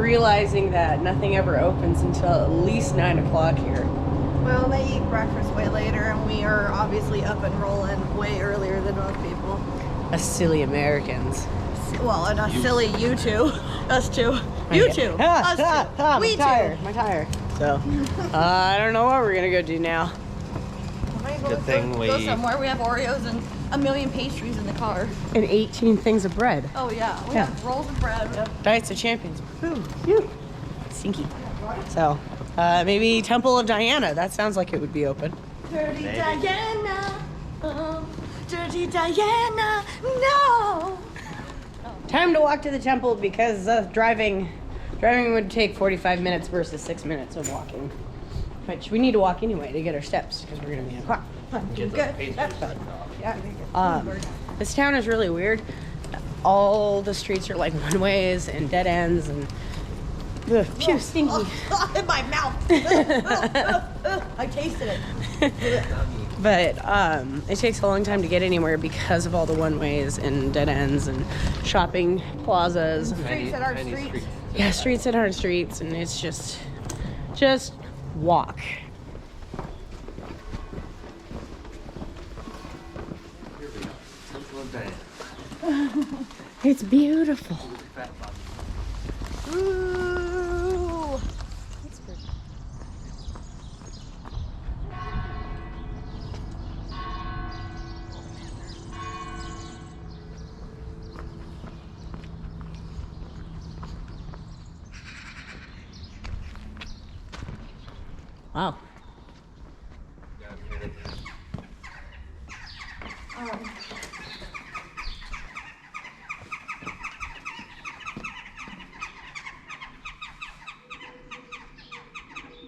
realizing that nothing ever opens until at least 9 o'clock here. Well, they eat breakfast way later, and we are obviously up and rolling way earlier than most people. Us silly Americans. Well, and us silly you two. Us two. You two. Us two. We two. My tire. So, I don't know what we're gonna go do now. Good thing go somewhere. We have Oreos and a million pastries in the car. And 18 things of bread. Oh yeah, we have rolls of bread. Yep. Diets of Champions. Ooh, stinky. So, maybe Temple of Diana. That sounds like it would be open. Dirty Diana. Oh, Dirty Diana. No. Time to walk to the temple because driving would take 45 minutes versus 6 minutes of walking. Which we need to walk anyway to get our steps because we're gonna be in a car. This town is really weird. All the streets are like one ways and dead ends and phew, stinky. In my mouth. I tasted it. But it takes a long time to get anywhere because of all the one ways and dead ends and shopping plazas. Streets that aren't streets. Yeah, streets that aren't streets, and it's just walk. It's beautiful. Ooh. That's pretty. Wow.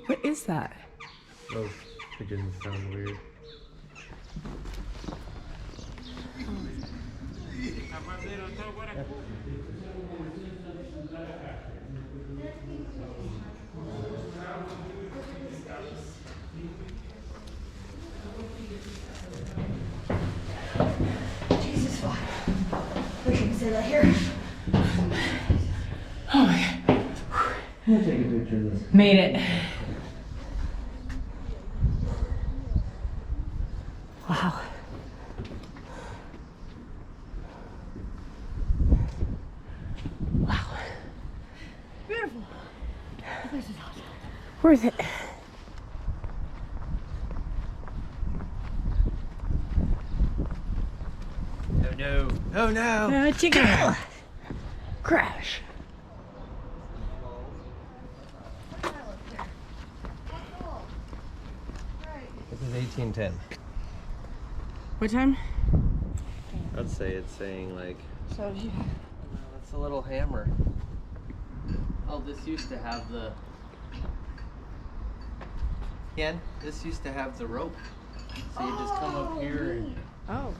What is that? Those pigeons sound weird. Jesus, fuck. We can sit out here. Oh my God. I'm gonna take a picture of this. Made it. Wow. Wow. Beautiful. This is awesome. Worth it. Oh no. Oh no. Chicken. Crash. This is 1810. What time? I'd say it's saying like. So you. That's a little hammer. Oh, this used to have the. Ken, this used to have the rope. So you just come up here and. Oh.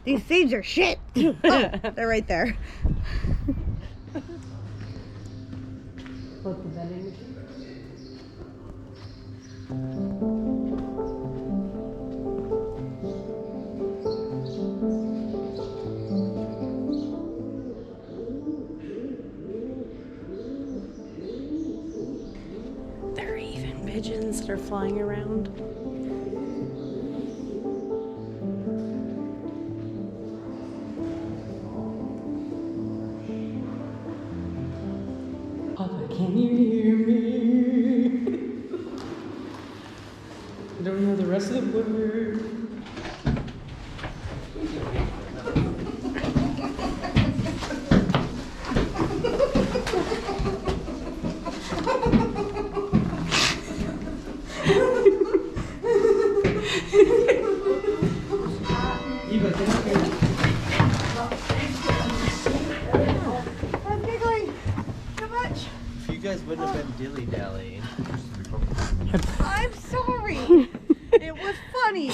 These seeds are shit. Oh, they're right there. Look, the vending machine. There are even pigeons that are flying around. Papa, can you hear me? I don't know the rest of the word. Eva, can I hear you? I'm giggling too much. If you guys wouldn't have been dilly-dallying. I'm sorry. It was funny.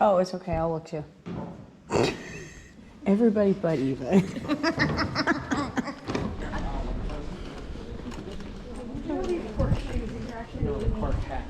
Oh, it's okay. I'll look too. Everybody but Eva. Cork hat.